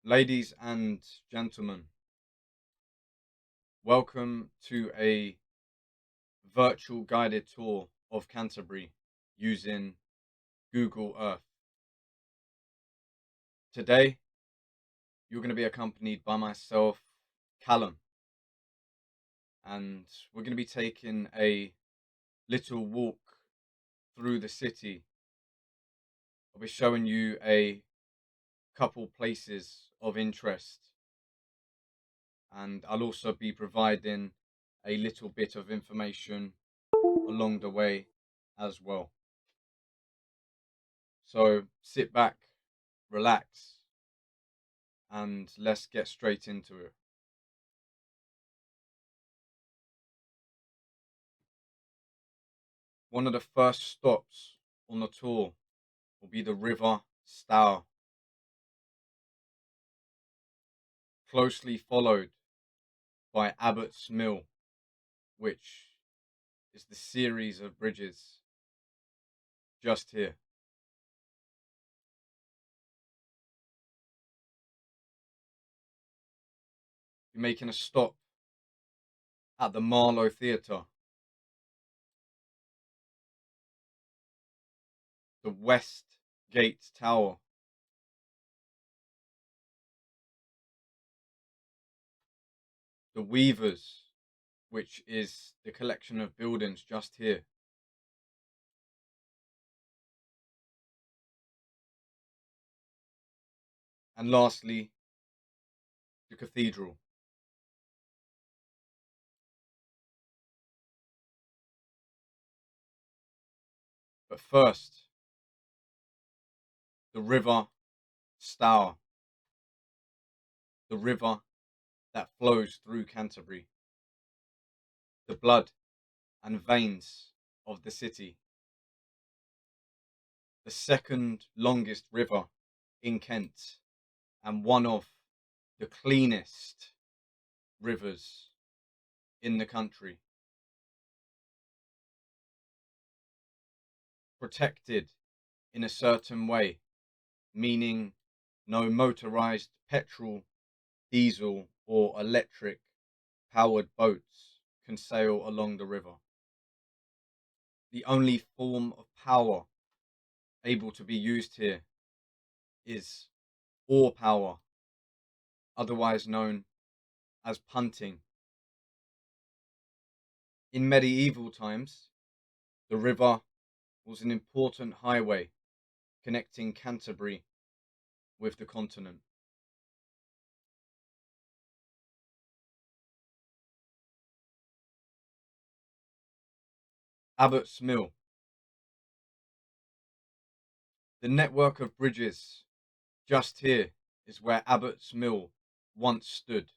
Ladies and gentlemen, welcome to a virtual guided tour of Canterbury using Google Earth. Today, you're going to be accompanied by myself, Callum, and we're going to be taking a little walk through the city. I'll be showing you a couple places of interest, and I'll also be providing a little bit of information along the way as well. So sit back, relax, and let's get straight into it. One of the first stops on the tour will be the River Stour, closely followed by Abbots Mill, which is the series of bridges just here. You're making a stop at the Marlowe Theatre, the West Gate Tower, the Weavers, which is the collection of buildings just here, and lastly, the Cathedral. But first, the River Stour, the river that flows through Canterbury, the blood and veins of the city, the second longest river in Kent, and one of the cleanest rivers in the country. Protected in a certain way, meaning no motorized petrol, diesel, or electric powered boats can sail along the river. The only form of power able to be used here is oar power, otherwise known as punting. In medieval times, the river was an important highway connecting Canterbury with the continent. Abbots Mill. The network of bridges just here is where Abbots Mill once stood,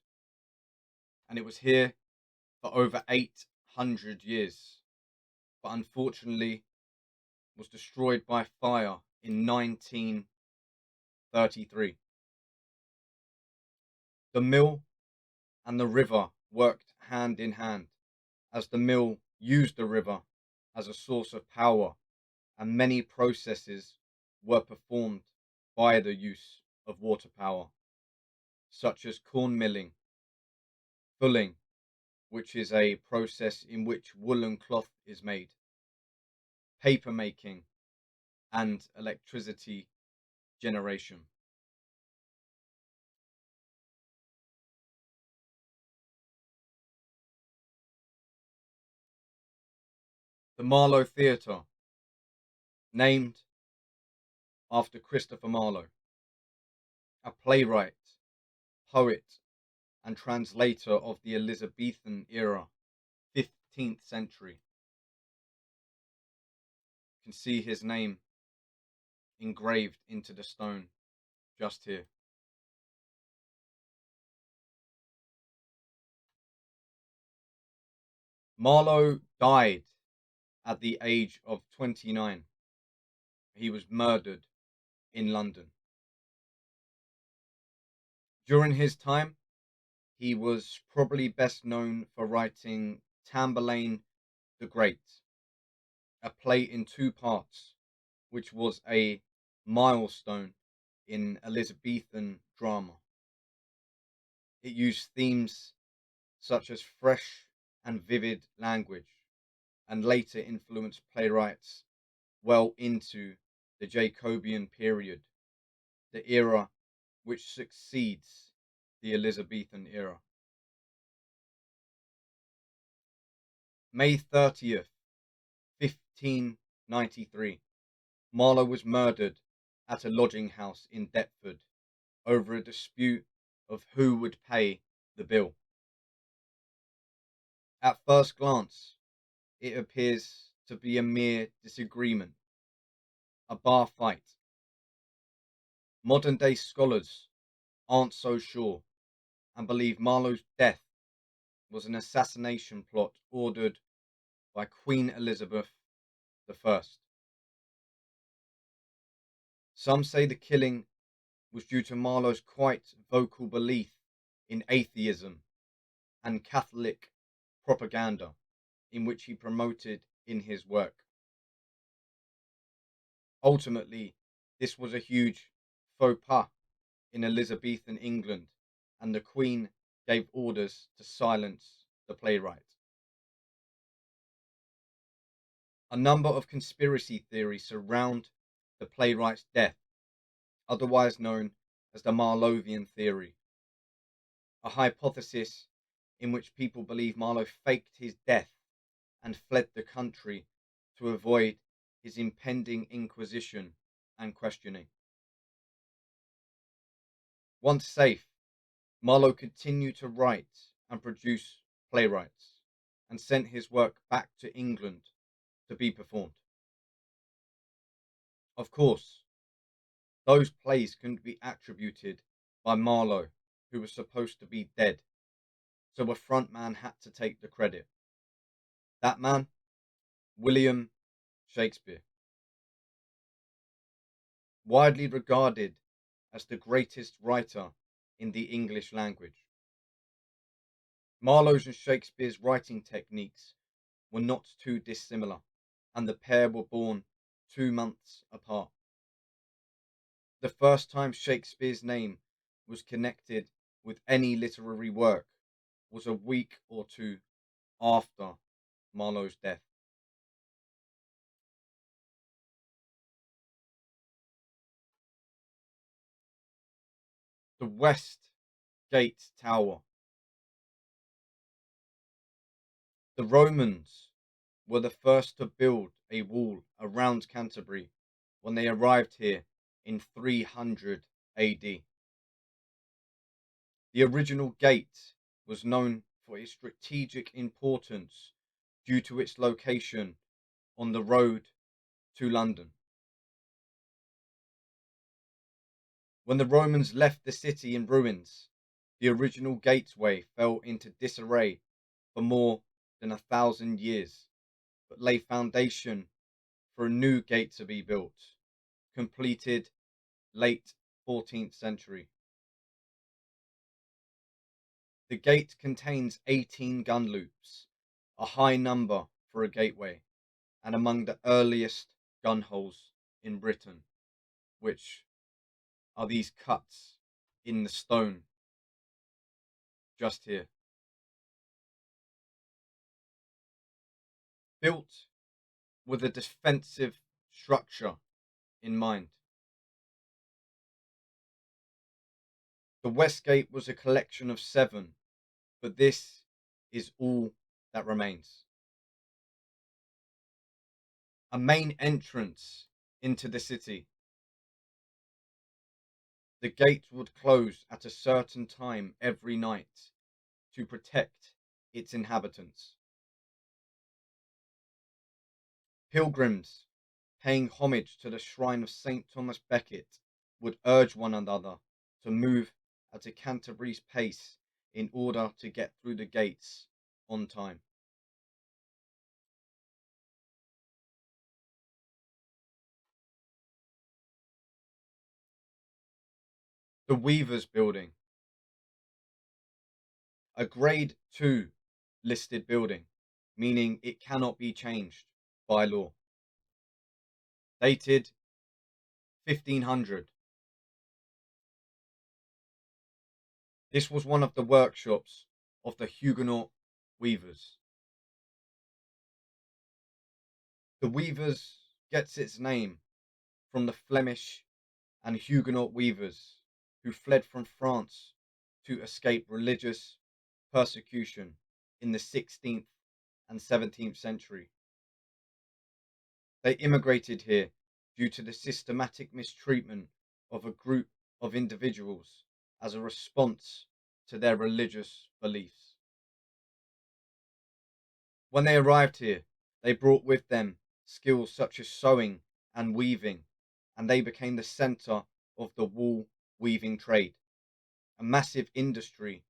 and it was here for over 800 years, but unfortunately was destroyed by fire in 1933. The mill and the river worked hand in hand, as the mill used the river as a source of power, and many processes were performed by the use of water power, such as corn milling, fulling, which is a process in which woolen cloth is made, paper making, and electricity generation. The Marlowe Theatre, named after Christopher Marlowe, a playwright, poet, and translator of the Elizabethan era, 15th century. You can see his name engraved into the stone just here. Marlowe died at the age of 29. He was murdered in London. During his time, he was probably best known for writing Tamburlaine the Great, a play in two parts, which was a milestone in Elizabethan drama. It used themes such as fresh and vivid language, and later influenced playwrights well into the Jacobean period, the era which succeeds the Elizabethan era. May 30th, 1593, Marlowe was murdered at a lodging house in Deptford over a dispute of who would pay the bill. At first glance, it appears to be a mere disagreement, a bar fight. Modern day scholars aren't so sure and believe Marlowe's death was an assassination plot ordered by Queen Elizabeth I. Some say the killing was due to Marlowe's quite vocal belief in atheism and Catholic propaganda in which he promoted in his work. Ultimately, this was a huge faux pas in Elizabethan England, and the Queen gave orders to silence the playwright. A number of conspiracy theories surround the playwright's death, otherwise known as the Marlowean theory, a hypothesis in which people believe Marlowe faked his death and fled the country to avoid his impending inquisition and questioning. Once safe, Marlowe continued to write and produce playwrights and sent his work back to England to be performed. Of course, those plays couldn't be attributed by Marlowe, who was supposed to be dead, so a front man had to take the credit. That man, William Shakespeare, widely regarded as the greatest writer in the English language. Marlowe's and Shakespeare's writing techniques were not too dissimilar, and the pair were born 2 months apart. The first time Shakespeare's name was connected with any literary work was a week or two after Marlowe's death. The West Gate Tower. The Romans were the first to build a wall around Canterbury when they arrived here in 300 AD. The original gate was known for its strategic importance due to its location on the road to London. When the Romans left the city in ruins, the original gateway fell into disarray for more than 1,000 years, but lay foundation for a new gate to be built, completed late 14th century. The gate contains 18 gun loops, a high number for a gateway, and among the earliest gun holes in Britain, which are these cuts in the stone just here. Built with a defensive structure in mind. The West Gate was a collection of 7, but this is all that remains. A main entrance into the city. The gate would close at a certain time every night to protect its inhabitants. Pilgrims paying homage to the shrine of St. Thomas Becket would urge one another to move at a Canterbury's pace in order to get through the gates on time. The Weavers Building, a Grade 2 listed building, meaning it cannot be changed by law. Dated 1500. This was one of the workshops of the Huguenot weavers. The weavers gets its name from the Flemish and Huguenot weavers who fled from France to escape religious persecution in the 16th and 17th century. They immigrated here due to the systematic mistreatment of a group of individuals as a response to their religious beliefs. When they arrived here, they brought with them skills such as sewing and weaving, and they became the center of the wool weaving trade, a massive industry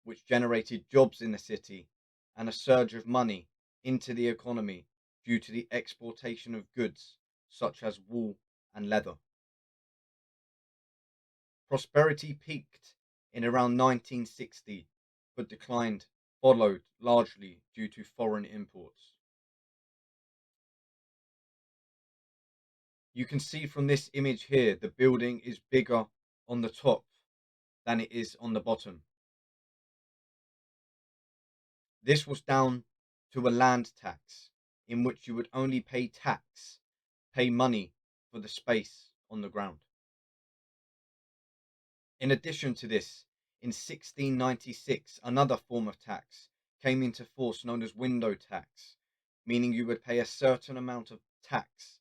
which generated jobs in the city and a surge of money into the economy due to the exportation of goods such as wool and leather. Prosperity peaked in around 1960, but declined, followed largely due to foreign imports. You can see from this image here, the building is bigger on the top than it is on the bottom. This was down to a land tax in which you would only pay money for the space on the ground. In addition to this, in 1696, another form of tax came into force known as window tax, meaning you would pay a certain amount of tax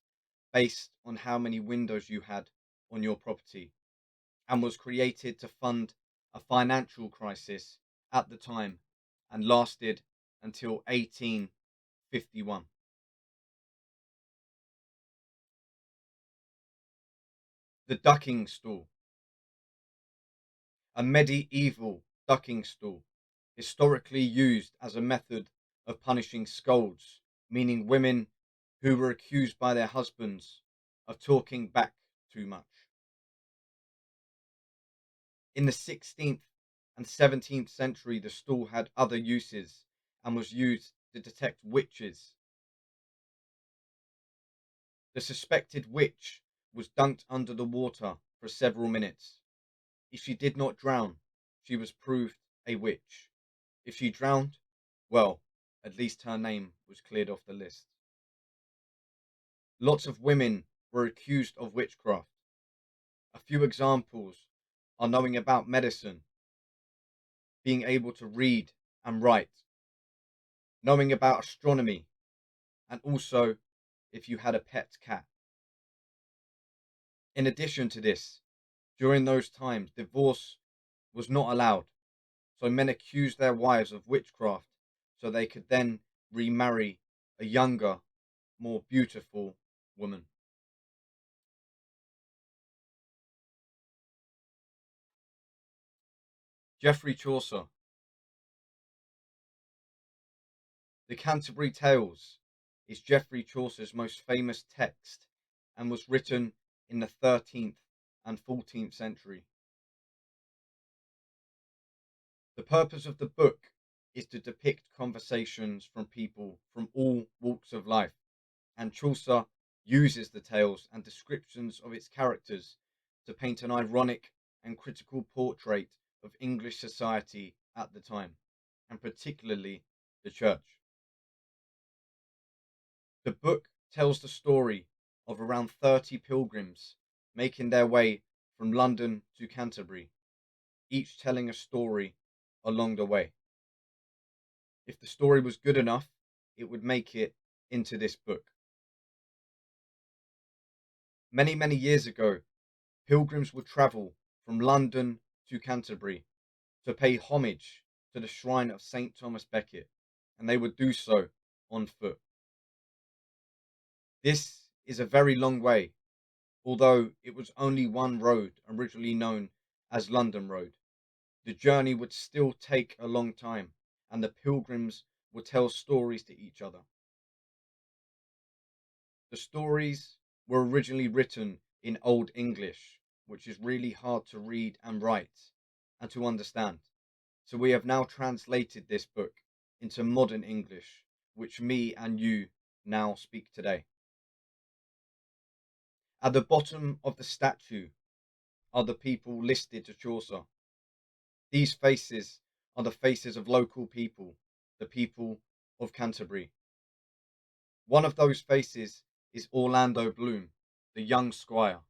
based on how many windows you had on your property, and was created to fund a financial crisis at the time and lasted until 1851. The ducking stool, a medieval ducking stool, historically used as a method of punishing scolds, meaning women who were accused by their husbands of talking back too much. In the 16th and 17th century, the stool had other uses and was used to detect witches. The suspected witch was dunked under the water for several minutes. If she did not drown, she was proved a witch. If she drowned, well, at least her name was cleared off the list. Lots of women were accused of witchcraft. A few examples are knowing about medicine, being able to read and write, knowing about astronomy, and also if you had a pet cat. In addition to this, during those times, divorce was not allowed, so men accused their wives of witchcraft so they could then remarry a younger, more beautiful woman. Geoffrey Chaucer. The Canterbury Tales is Geoffrey Chaucer's most famous text and was written in the 13th and 14th century. The purpose of the book is to depict conversations from people from all walks of life, and Chaucer uses the tales and descriptions of its characters to paint an ironic and critical portrait of English society at the time, and particularly the church. The book tells the story of around 30 pilgrims making their way from London to Canterbury, each telling a story along the way. If the story was good enough, it would make it into this book. Many, many years ago, pilgrims would travel from London to Canterbury to pay homage to the shrine of St. Thomas Becket, and they would do so on foot. This is a very long way, although it was only one road originally known as London Road. The journey would still take a long time, and the pilgrims would tell stories to each other. The stories were originally written in Old English, which is really hard to read and write and to understand. So we have now translated this book into modern English, which me and you now speak today. At the bottom of the statue are the people listed to Chaucer. These faces are the faces of local people, the people of Canterbury. One of those faces is Orlando Bloom, the young squire,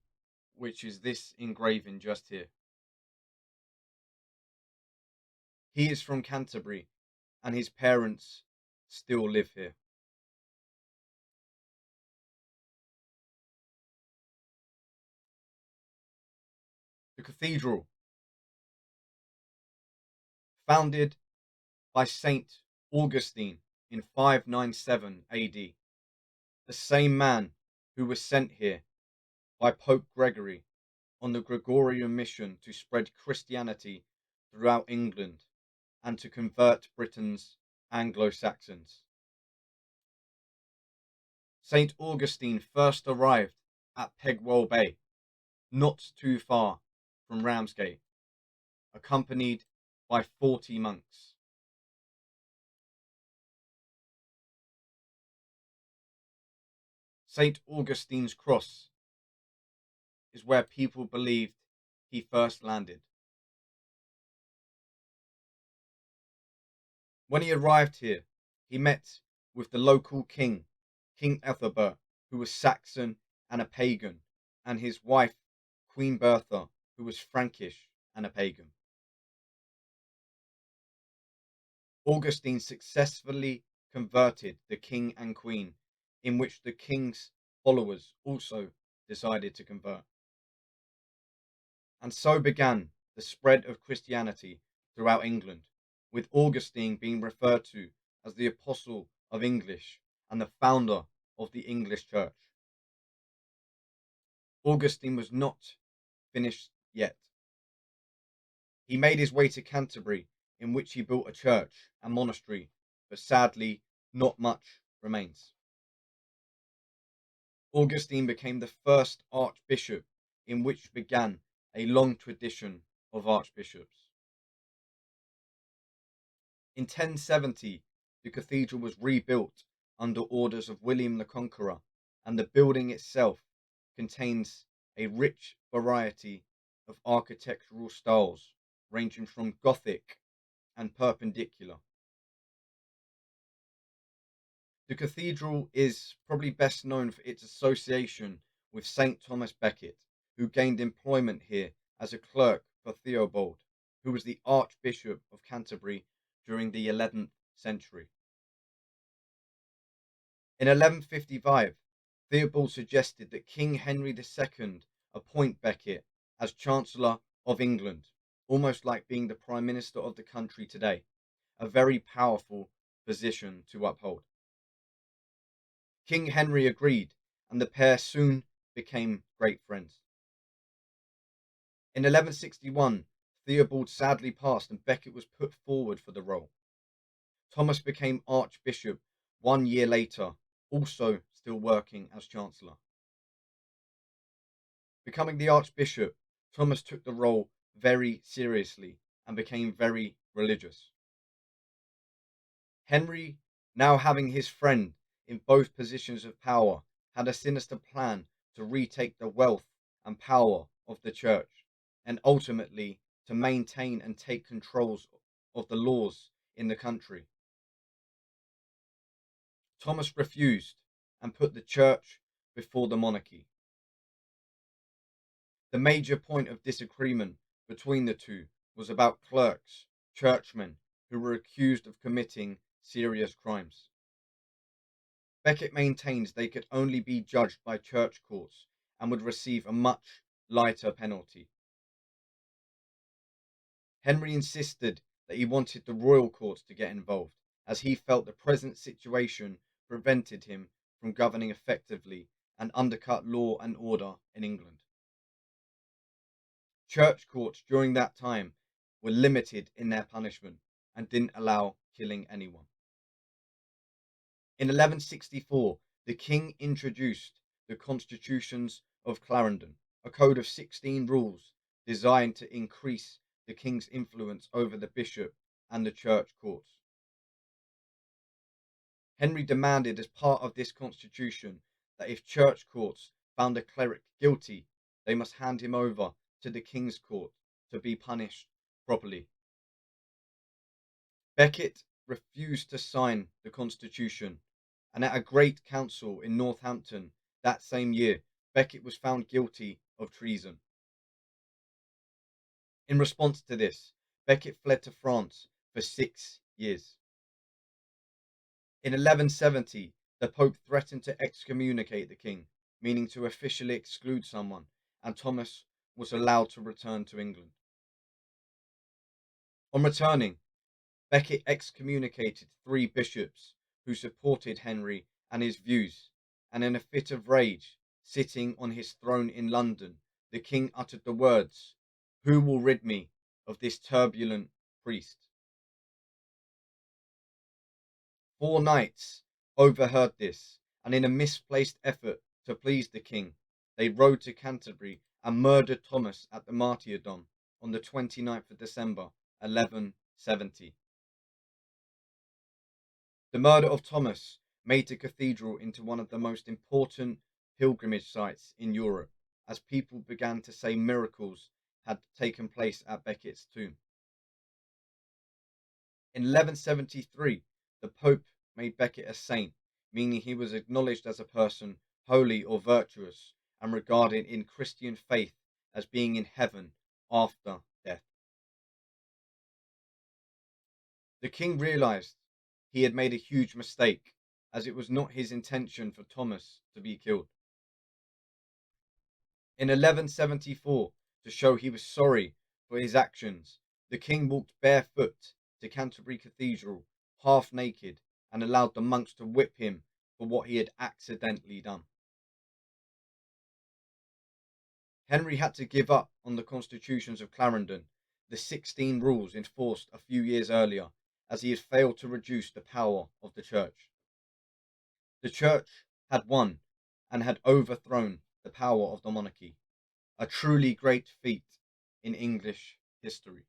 which is this engraving just here. He is from Canterbury, and his parents still live here. The cathedral, founded by Saint Augustine in 597 AD, the same man who was sent here by Pope Gregory on the Gregorian mission to spread Christianity throughout England and to convert Britain's Anglo-Saxons. St. Augustine first arrived at Pegwell Bay, not too far from Ramsgate, accompanied by 40 monks. St. Augustine's Cross is where people believed he first landed. When he arrived here, he met with the local king, King Ethelbert, who was Saxon and a pagan, and his wife, Queen Bertha, who was Frankish and a pagan. Augustine successfully converted the king and queen, in which the king's followers also decided to convert. And so began the spread of Christianity throughout England, with Augustine being referred to as the Apostle of English and the founder of the English Church. Augustine was not finished yet. He made his way to Canterbury, in which he built a church and monastery, but sadly, not much remains. Augustine became the first archbishop, in which began a long tradition of archbishops. In 1070, the cathedral was rebuilt under orders of William the Conqueror, and the building itself contains a rich variety of architectural styles, ranging from Gothic and Perpendicular. The cathedral is probably best known for its association with St. Thomas Becket, who gained employment here as a clerk for Theobald, who was the Archbishop of Canterbury during the 11th century. In 1155, Theobald suggested that King Henry II appoint Becket as Chancellor of England, almost like being the Prime Minister of the country today, a very powerful position to uphold. King Henry agreed, and the pair soon became great friends. In 1161, Theobald sadly passed and Becket was put forward for the role. Thomas became Archbishop 1 year later, also still working as Chancellor. Becoming the Archbishop, Thomas took the role very seriously and became very religious. Henry, now having his friend in both positions of power, had a sinister plan to retake the wealth and power of the church, and ultimately to maintain and take control of the laws in the country. Thomas refused and put the church before the monarchy. The major point of disagreement between the two was about clerks, churchmen, who were accused of committing serious crimes. Becket maintains they could only be judged by church courts and would receive a much lighter penalty. Henry insisted that he wanted the royal courts to get involved, as he felt the present situation prevented him from governing effectively and undercut law and order in England. Church courts during that time were limited in their punishment and didn't allow killing anyone. In 1164, the king introduced the Constitutions of Clarendon, a code of 16 rules designed to increase the king's influence over the bishop and the church courts. Henry demanded as part of this constitution that if church courts found a cleric guilty, they must hand him over to the king's court to be punished properly, Becket refused to sign the constitution, and at a great council in Northampton that same year, Becket was found guilty of treason. In response to this, Becket fled to France for 6 years. In 1170, the Pope threatened to excommunicate the king, meaning to officially exclude someone, and Thomas was allowed to return to England. On returning, Becket excommunicated 3 bishops who supported Henry and his views, and in a fit of rage, sitting on his throne in London, the king uttered the words, "Who will rid me of this turbulent priest?" 4 knights overheard this, and in a misplaced effort to please the king, they rode to Canterbury and murdered Thomas at the martyrdom on the 29th of December, 1170. The murder of Thomas made the cathedral into one of the most important pilgrimage sites in Europe, as people began to say miracles had taken place at Becket's tomb. In 1173, the Pope made Becket a saint, meaning he was acknowledged as a person holy or virtuous and regarded in Christian faith as being in heaven after death. The king realized he had made a huge mistake, as it was not his intention for Thomas to be killed. In 1174, to show he was sorry for his actions, the king walked barefoot to Canterbury Cathedral, half naked, and allowed the monks to whip him for what he had accidentally done. Henry had to give up on the constitutions of Clarendon, the 16 rules enforced a few years earlier, as he had failed to reduce the power of the church. The church had won and had overthrown the power of the monarchy, a truly great feat in English history.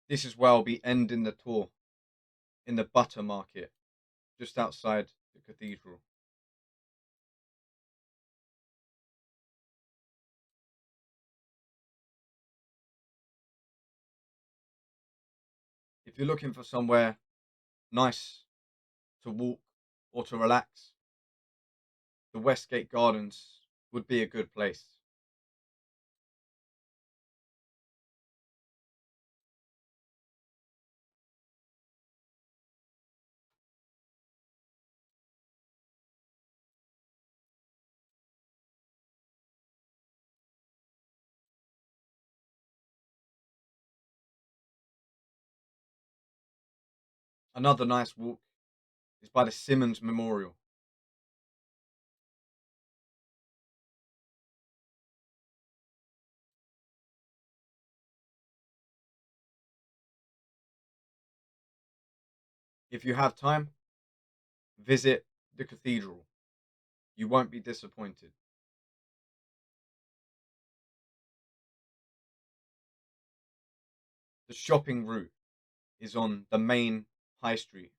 This is where I'll be ending the tour, in the butter market, just outside the cathedral. If you're looking for somewhere nice to walk or to relax, the Westgate Gardens would be a good place. Another nice walk is by the Simmons Memorial. If you have time, visit the cathedral. You won't be disappointed. The shopping route is on the main high street.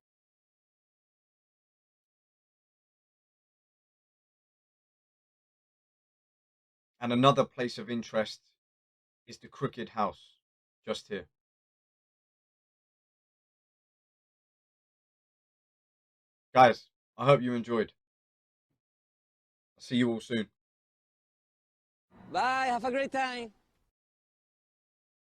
And another place of interest is the Crooked House, just here. Guys, I hope you enjoyed. I'll see you all soon. Bye, have a great time.